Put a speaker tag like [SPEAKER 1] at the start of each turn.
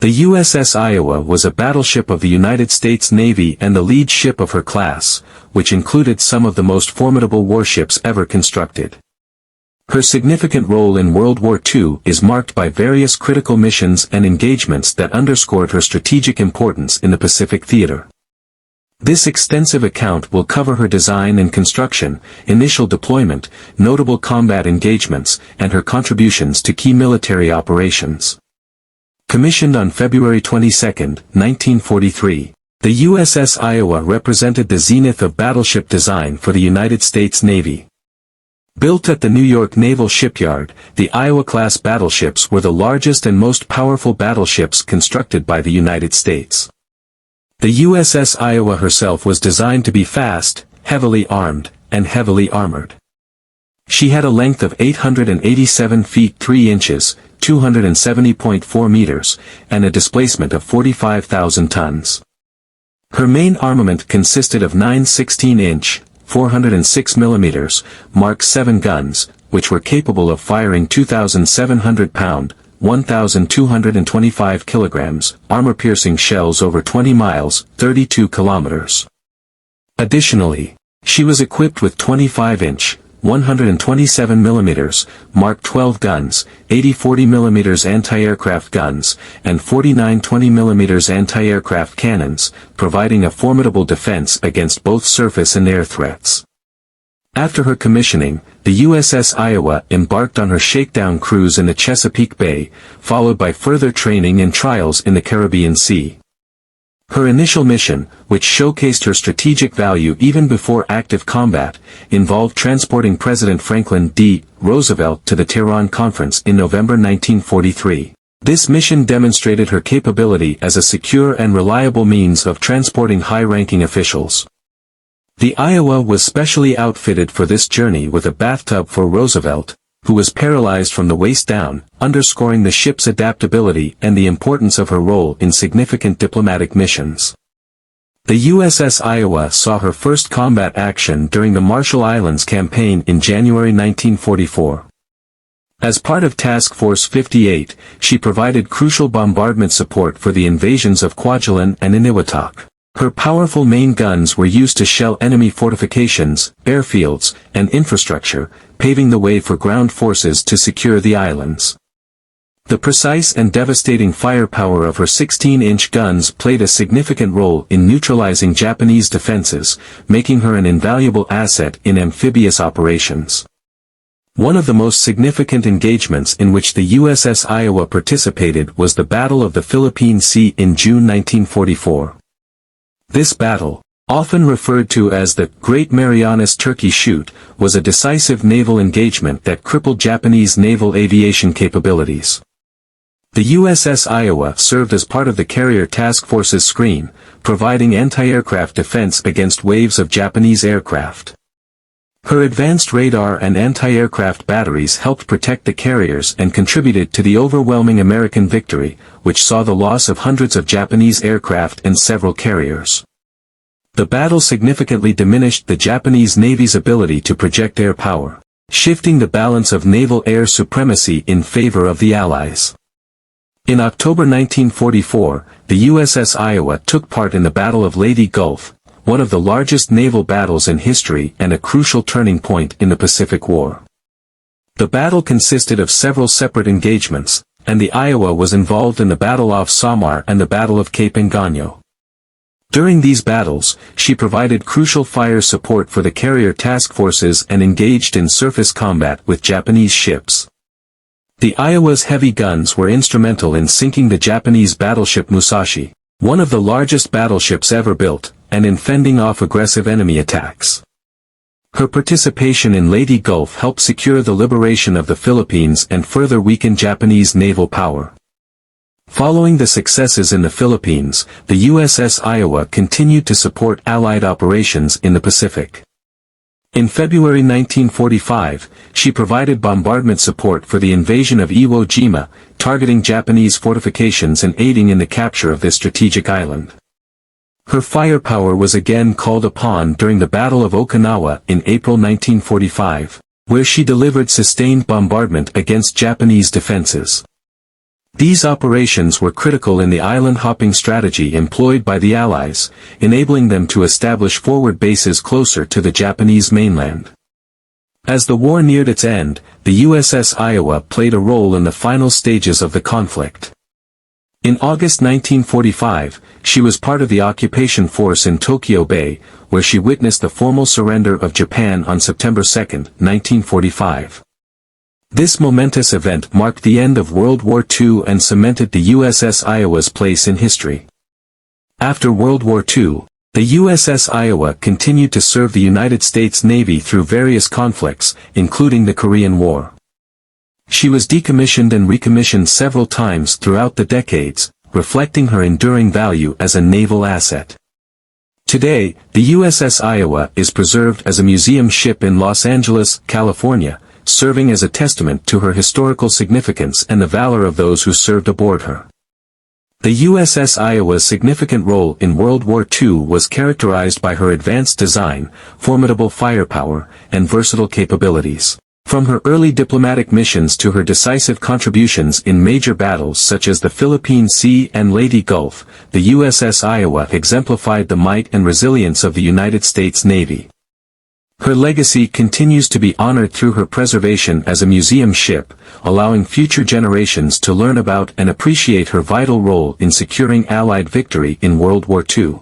[SPEAKER 1] The USS Iowa was a battleship of the United States Navy and the lead ship of her class, which included some of the most formidable warships ever constructed. Her significant role in World War II is marked by various critical missions and engagements that underscored her strategic importance in the Pacific theater. This extensive account will cover her design and construction, initial deployment, notable combat engagements, and her contributions to key military operations. Commissioned on February 22, 1943, the USS Iowa represented the zenith of battleship design for the United States Navy. Built at the New York Naval Shipyard, the Iowa-class battleships were the largest and most powerful battleships constructed by the United States. The USS Iowa herself was designed to be fast, heavily armed, and heavily armored. She had a length of 887 feet 3 inches, 270.4 meters, and a displacement of 45,000 tons. Her main armament consisted of 9 16-inch, 406 mm, Mark 7 guns, which were capable of firing 2,700-pound, 1,225 kilograms, armor-piercing shells over 20 miles, 32 kilometers. Additionally, she was equipped with 25-inch, 127 mm, Mark 12 guns, 80 40 mm anti-aircraft guns, and 49 20 mm anti-aircraft cannons, providing a formidable defense against both surface and air threats. After her commissioning, the USS Iowa embarked on her shakedown cruise in the Chesapeake Bay, followed by further training and trials in the Caribbean Sea. Her initial mission, which showcased her strategic value even before active combat, involved transporting President Franklin D. Roosevelt to the Tehran Conference in November 1943. This mission demonstrated her capability as a secure and reliable means of transporting high-ranking officials. The Iowa was specially outfitted for this journey with a bathtub for Roosevelt, who was paralyzed from the waist down, underscoring the ship's adaptability and the importance of her role in significant diplomatic missions. The USS Iowa saw her first combat action during the Marshall Islands campaign in January 1944. As part of Task Force 58, she provided crucial bombardment support for the invasions of Kwajalein and Eniwetok. Her powerful main guns were used to shell enemy fortifications, airfields, and infrastructure, paving the way for ground forces to secure the islands. The precise and devastating firepower of her 16-inch guns played a significant role in neutralizing Japanese defenses, making her an invaluable asset in amphibious operations. One of the most significant engagements in which the USS Iowa participated was the Battle of the Philippine Sea in June 1944. This battle, often referred to as the Great Marianas Turkey Shoot, was a decisive naval engagement that crippled Japanese naval aviation capabilities. The USS Iowa served as part of the Carrier Task Force's screen, providing anti-aircraft defense against waves of Japanese aircraft. Her advanced radar and anti-aircraft batteries helped protect the carriers and contributed to the overwhelming American victory, which saw the loss of hundreds of Japanese aircraft and several carriers. The battle significantly diminished the Japanese Navy's ability to project air power, shifting the balance of naval air supremacy in favor of the Allies. In October 1944, the USS Iowa took part in the Battle of Leyte Gulf, one of the largest naval battles in history and a crucial turning point in the Pacific War. The battle consisted of several separate engagements, and the Iowa was involved in the Battle off Samar and the Battle of Cape Engano. During these battles, she provided crucial fire support for the carrier task forces and engaged in surface combat with Japanese ships. The Iowa's heavy guns were instrumental in sinking the Japanese battleship Musashi, one of the largest battleships ever built, and in fending off aggressive enemy attacks. Her participation in Leyte Gulf helped secure the liberation of the Philippines and further weaken Japanese naval power. Following the successes in the Philippines, the USS Iowa continued to support Allied operations in the Pacific. In February 1945, she provided bombardment support for the invasion of Iwo Jima, targeting Japanese fortifications and aiding in the capture of this strategic island. Her firepower was again called upon during the Battle of Okinawa in April 1945, where she delivered sustained bombardment against Japanese defenses. These operations were critical in the island-hopping strategy employed by the Allies, enabling them to establish forward bases closer to the Japanese mainland. As the war neared its end, the USS Iowa played a role in the final stages of the conflict. In August 1945, she was part of the occupation force in Tokyo Bay, where she witnessed the formal surrender of Japan on September 2, 1945. This momentous event marked the end of World War II and cemented the USS Iowa's place in history. After World War II, the USS Iowa continued to serve the United States Navy through various conflicts, including the Korean War. She was decommissioned and recommissioned several times throughout the decades, reflecting her enduring value as a naval asset. Today, the USS Iowa is preserved as a museum ship in Los Angeles, California, serving as a testament to her historical significance and the valor of those who served aboard her. The USS Iowa's significant role in World War II was characterized by her advanced design, formidable firepower, and versatile capabilities. From her early diplomatic missions to her decisive contributions in major battles such as the Philippine Sea and Leyte Gulf, the USS Iowa exemplified the might and resilience of the United States Navy. Her legacy continues to be honored through her preservation as a museum ship, allowing future generations to learn about and appreciate her vital role in securing Allied victory in World War II.